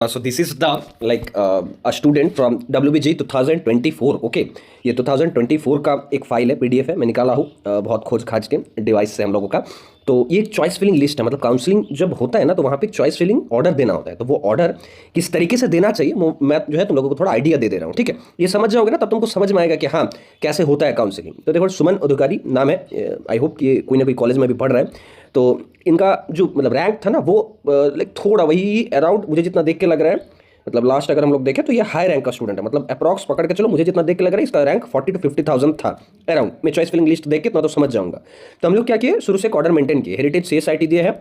So this is the a student from WBG 2024. Okay, ये 2024 का एक फाइल है, पीडीएफ है, मैं निकाला हूँ बहुत खोज खाज के डिवाइस से हम लोगों का। तो ये एक चॉइस फिलिंग लिस्ट है, मतलब काउंसलिंग जब होता है ना तो वहाँ पे एक चॉइस फिलिंग ऑर्डर देना होता है। तो वो ऑर्डर किस तरीके से देना चाहिए मैं जो है तुम लोगों को थोड़ा आइडिया दे रहा हूँ, ठीक है। ये समझ जाओगे ना तब तुमको समझ में आएगा कि हाँ कैसे होता है काउंसलिंग। तो देखो, सुमन अधिकारी नाम है, आई होप ये कोई ना कोई कॉलेज में भी पढ़ रहा है। तो इनका जो मतलब रैंक था ना वो थोड़ा वही अराउंड मुझे जितना देख के लग रहा है, मतलब लास्ट अगर हम लोग देखें तो ये हाई रैंक का स्टूडेंट है। मतलब अप्रॉक्स पकड़ के चलो, मुझे जितना देख के लग रहा है इसका रैंक 40 to 50,000 था अराउंड। मैं चॉइस फिलिंग लिस्ट देख के इतना तो समझ जाऊंगा। तो हम लोग क्या किए, शुरू से एक ऑर्डर मेंटेन किए। हेरिटेज CSIT दिया है,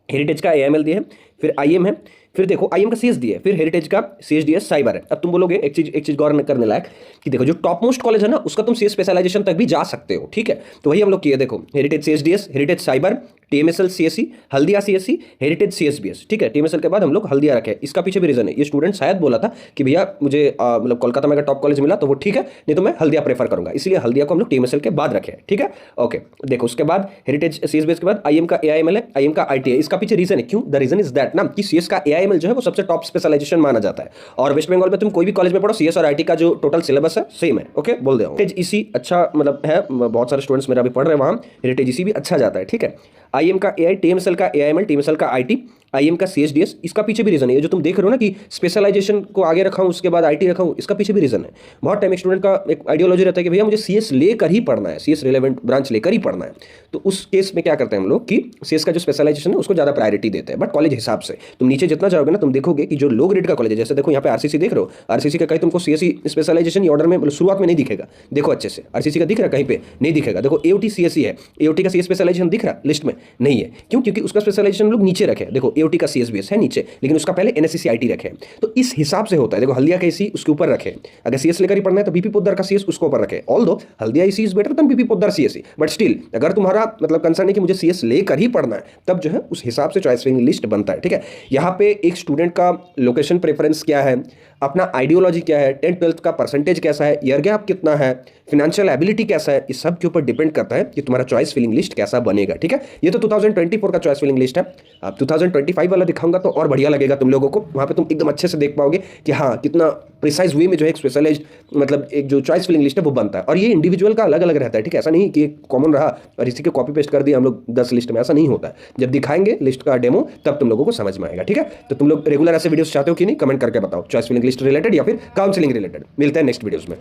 हेरिटेज का AML दिया है, फिर IM है, फिर देखो IM का CS दिया है, फिर हेरिटेज का CSDS साइबर है। अब तुम बोलोगे एक चीज गौर करने लायक कि देखो जो टॉप मोस्ट कॉलेज है ना उसका तुम CS स्पेशलाइजेशन तक भी जा सकते हो, ठीक है। तो वही हम लोग किए, देखो heritage CSDS, heritage cyber, TMSL CSE, Haldia CSE, heritage CSBS, ठीक है। TMSL के बाद हम लोग हल्दिया रखे। इसका पीछे भी रीजन है, ये स्टूडेंट शायद बोला था कि भैया मुझे मतलब कोलकाता में अगर टॉप कॉलेज मिला तो वो ठीक है, नहीं तो मैं हल्दिया प्रेफर करूंगा, इसलिए हल्दिया को हम लोग TMSL के बाद रखे, ठीक है। ओके, देखो उसके बाद हेरिटेज CSBS के बाद IM का AIML है, IM का IT है। इसका पीछे रीजन है, क्यों? द रीजन इज दैट ना कि CS का AIML जो है वो सबसे टॉप स्पेशलाइजेशन माना जाता है। और वेस्ट बंगाल में तुम कोई भी कॉलेज में पढ़ो, CS और IT का जो टोटल सिलेबस है सेम है। ओके, बोल दे रहा हूं। हेरिटेज इसी अच्छा मतलब है, बहुत सारे स्टूडेंट्स मेरा भी पढ़ रहे हैं वहां, हेरिटेज इसी भी अच्छा जाता है, ठीक है। IM का AI, TMSL का AIML, TMSL का IT, IM का CSDS। इसका पीछे भी रीजन है, ये जो तुम देख रहे हो ना कि स्पेशलाइजेशन को आगे रखा हूं उसके बाद IT रखा हूं, इसका पीछे भी रीजन है। बहुत टाइम एक स्टूडेंट का एक आइडियोलॉजी रहता है कि भैया मुझे CS लेकर ही पढ़ना है, CS रिलेवेंट ब्रांच लेकर ही पढ़ना है। तो उस केस में क्या करते हैं हम लोग कि CS का जो स्पेशलाइजेशन है उसको ज्यादा प्रायोरिटी देते हैं, बट कॉलेज हिसाब से। तुम नीचे जितना जाओगे ना तुम देखोगे कि जो लो ग्रेड का कॉलेज है, जैसे देखो यहाँ पे RCC देख रहे हो, RCC का कहीं तुमको CSE स्पेशलाइजेशन ऑर्डर में शुरुआत में नहीं दिखेगा। देखो अच्छे से RCC का दिख रहा है, कहीं पे नहीं दिखेगा। देखो AOT CSE है, AOT का CS स्पेशलाइजेशन दिख रहा है, लिस्ट में नहीं है। क्यों? क्योंकि उसका स्पेशलाइजेशन हम लोग नीचे रखे। देखो AOT का CSBS है नीचे, लेकिन उसका पहले NSC IT रखे। तो इस हिसाब से होता है। देखो हल्दिया का IC उसके ऊपर रखे, अगर CS लेकर ही पढ़ना है तो BP पोद्दार का CS उसके ऊपर रखे। Although Haldia IC is better than BP Poddar CSE, but still अगर तुम्हारा मतलब कंसर्न है कि मुझे CS लेकर ही पढ़ना है, तब जो है उस हिसाब से चॉइस फिलिंग लिस्ट बनता है, ठीक है। यहाँ पे एक स्टूडेंट का लोकेशन प्रेफरेंस क्या है, अपना आइडियोलॉजी क्या है, 10th-12th का परसेंटेज कैसा है, ईयर गैप कितना है, फिनेंशियल एबिलिटी कैसा है, इस सब के ऊपर डिपेंड करता है कि तुम्हारा चॉइस फिलिंग लिस्ट कैसा बनेगा, ठीक है। ये तो 2024 का चॉइस फिलिंग लिस्ट है। अब 2025 वाला दिखाऊंगा तो और बढ़िया लगेगा तुम लोगों को। वहां पे तुम एकदम अच्छे से देख पाओगे कि हाँ कितना प्रिसाइज वे में जो है एक स्पेशलाइज्ड मतलब एक जो चॉइस फिलिंग लिस्ट है वो बनता है। और ये इंडिविजुअल का अलग अलग रहता है, ठीक है। ऐसा नहीं कि कॉमन रहा और इसी के कॉपी पेस्ट कर दिया हम लोग 10 लिस्ट में, ऐसा नहीं होता है। जब दिखाएंगे लिस्ट का डेमो तब तुम लोगों को समझ में आएगा, ठीक है। तो तुम लोग रेगुलर ऐसे वीडियोस चाहते हो कि नहीं, कमेंट करके बताओ, चॉइस फिलिंग लिस्ट रिलेटेड या फिर काउंसलिंग रिलेटेड। मिलते हैं नेक्स्ट वीडियोस में।